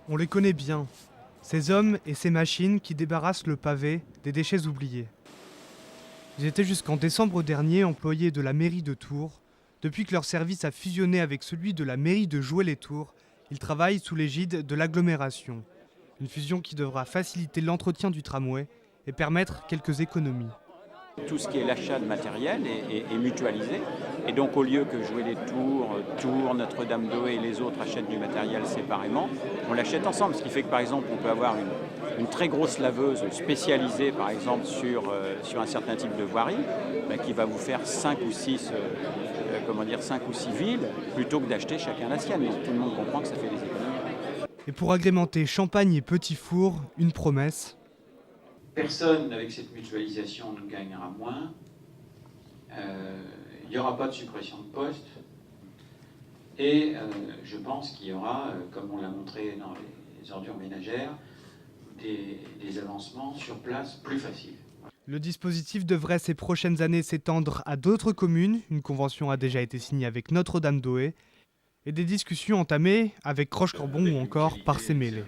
On les connaît bien, ces hommes et ces machines qui débarrassent le pavé des déchets oubliés. Ils étaient jusqu'en décembre dernier employés de la mairie de Tours. Depuis que leur service a fusionné avec celui de la mairie de Joué-les-Tours, ils travaillent sous l'égide de l'agglomération. Une fusion qui devra faciliter l'entretien du tramway et permettre quelques économies. Tout ce qui est l'achat de matériel est mutualisé. Et donc au lieu que Joué-les-Tours, Tours, Notre-Dame-d'Oé et les autres achètent du matériel séparément, on l'achète ensemble. Ce qui fait que par exemple on peut avoir une très grosse laveuse spécialisée par exemple sur un certain type de voirie, qui va vous faire 5 ou 6 villes plutôt que d'acheter chacun la sienne. Donc tout le monde comprend que ça fait des économies. Et pour agrémenter champagne et petits fours, une promesse. Personne avec cette mutualisation ne gagnera moins. Il n'y aura pas de suppression de postes. Et je pense qu'il y aura, comme on l'a montré dans les ordures ménagères, des avancements sur place plus faciles. Le dispositif devrait ces prochaines années s'étendre à d'autres communes. Une convention a déjà été signée avec Notre-Dame-d'Oé. Et des discussions entamées avec Roche-Corbon ou encore Parcé-Mêlé.